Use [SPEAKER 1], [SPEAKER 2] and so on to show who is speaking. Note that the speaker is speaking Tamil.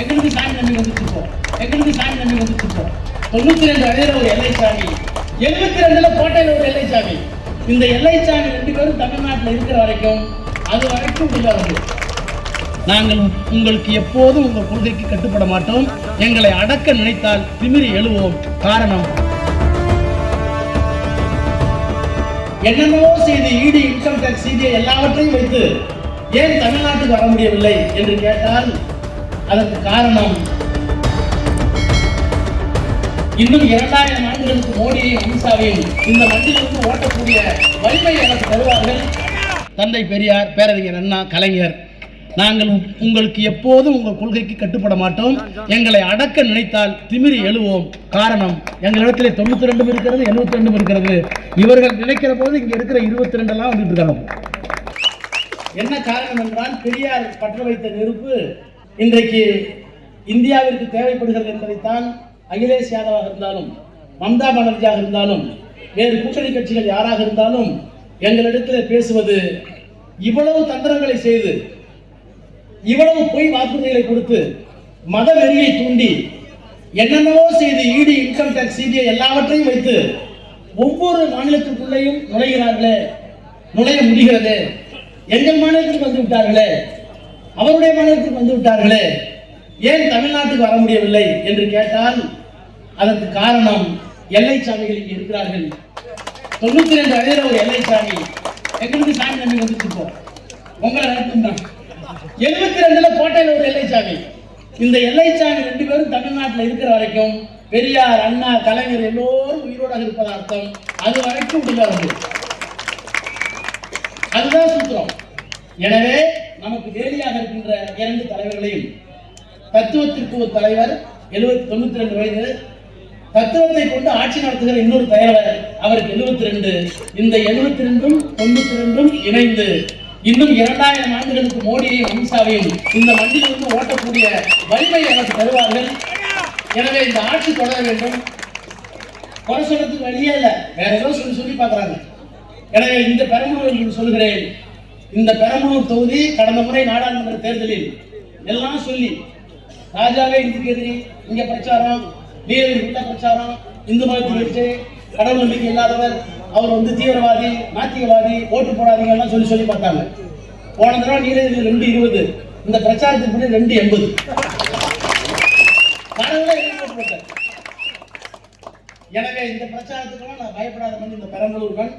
[SPEAKER 1] எங்களுக்கு சாமி நம்பி வந்துட்டு எங்களுக்கு சாமி நம்பி வந்துட்டு 92 வயதுல ஒரு எல்லைச்சாமி, 72ல கோட்டையில் ஒரு எல்லைச்சாமி. இந்த எல்லைச்சாமி 2 பேரும் தமிழ்நாட்டில் இருக்கிற வரைக்கும் அது வரைக்கும் உள்ள வந்து நாங்கள் உங்களுக்கு எப்போதும் உங்கள் கொள்கைக்கு கட்டுப்பட மாட்டோம். எங்களை அடக்க நினைத்தால் திமிரி எழுவோம். காரணம் என்னென்னவோ செய்து இடி, இன்கம் டாக்ஸ், சிபிஐ எல்லாவற்றையும் வைத்து ஏன் தமிழ்நாட்டுக்கு வர முடியவில்லை என்று கேட்டால் அதற்கு காரணம் இன்னும் 2000 ஆண்டுகளுக்கு மோடியையும் அமித்ஷாவையும் இந்த மண்ணிலிருந்து ஓட்டக்கூடிய வலிமை எனக்கு தருவார்கள். தந்தை பெரியார், பேரறிஞர் அண்ணா, கலைஞர், நாங்கள் உங்களுக்கு எப்போதும் உங்கள் கொள்கைக்கு கட்டுப்பட மாட்டோம். எங்களை அடக்க நினைத்தால் திமிரி எழுவோம். காரணம் எங்களிடத்தில் 92 இருக்கிறது, 72 இருக்கிறது. இவர்கள் நினைக்கிற போது இங்க இருக்கிற 22 எல்லாம் வந்துட்டு இருக்காங்க. என்ன காரணம் என்றால் பெரியார் பற்ற வைத்த நெருப்பு இன்றைக்கு இந்தியாவிற்கு தேவைப்படுகிறது என்பதைத்தான் அகிலேஷ் யாதவாக இருந்தாலும், மம்தா பானர்ஜியாக இருந்தாலும், வேறு கூட்டணி கட்சிகள் யாராக இருந்தாலும் எங்களிடத்தில் பேசுவது இவ்வளவு தந்திரங்களை செய்து, இவ்வளவு பொய் வாக்குறுதிகளை கொடுத்து, மத வெறியை தூண்டி, என்னென்னவோ செய்து இடி, இன்கம் டாக்ஸ், சிபிஐ எல்லாவற்றையும் வைத்து ஒவ்வொரு மாநிலத்திற்குள்ளேயும் நுழைகிறார்களே, நுழைய முடிகிறது. எங்கள் மாநிலத்திற்கு வந்து விட்டார்களே, அவருடைய மாநிலத்திற்கு வந்து விட்டார்களே, ஏன் தமிழ்நாட்டுக்கு வர முடியவில்லை என்று கேட்டால் அதற்கு காரணம் எல்லைச்சாமிகள் இங்கே இருக்கிறார்கள். 92 வயதுல ஒரு எல்லைச்சாமி, எங்களுக்கு சாமி நம்பி வந்துட்டு உங்களை நடத்தும். 72ல கோட்டையில் ஒரு எல்லைச்சாமி. இந்த எல்லைச்சாமி 2 பேரும் தமிழ்நாட்டில் இருக்கிற வரைக்கும் பெரியார், அண்ணா, கலைஞர் எல்லோரும் உயிரோடு இருப்பது அர்த்தம். அது வரைக்கும் உள்ளார்கள். அதுதான் சூத்திரம். எனவே நமக்கு வேலியாக இருக்கின்ற 2 தலைவர்களையும், தத்துவத்திற்கு ஒரு தலைவர் 92 வயது, தத்துவத்தை கொண்டு ஆட்சி நடத்துகிற இன்னொரு தலைவர் அவருக்கு 72. இந்த 72ம் 92ம் இணைந்து இன்னும் 2000 ஆண்டுகளுக்கு மோடியையும் அமித்ஷாவையும் இந்த மண்ணிலிருந்து ஓட்டக்கூடிய வலிமை எனக்கு தருவார்கள். எனவே இந்த ஆட்சி தொடர வேண்டும். குறை சொல்றதுக்கு வழியே இல்லை, வேற ஏதோ சொல்லி பார்க்குறாங்க. எனவே இந்த பெரம்பலூர் சொல்கிறேன், இந்த பெரம்பலூர் தொகுதி கடந்த முறை நாடாளுமன்ற தேர்தலில் எல்லாம் சொல்லி ராஜாவே இதுக்கு எதிரி, இங்க பிரச்சாரம், நீலகிரி பிரச்சாரம், இந்து மதத்துக்கு வச்சு கடவுள் நம்பிக்கை இல்லாதவர், அவர் வந்து தீவிரவாதி, நாத்திகவாதி, ஓட்டு போடாதீங்க எல்லாம் சொல்லி பார்த்தாங்க. போன தடவை நீலகிரி 220, இந்த பிரச்சாரத்துக்கு முன்னாடி 280. எனவே இந்த பிரச்சாரத்துக்கெல்லாம் நான் பயப்படாத இந்த பெரம்பலூர் மண்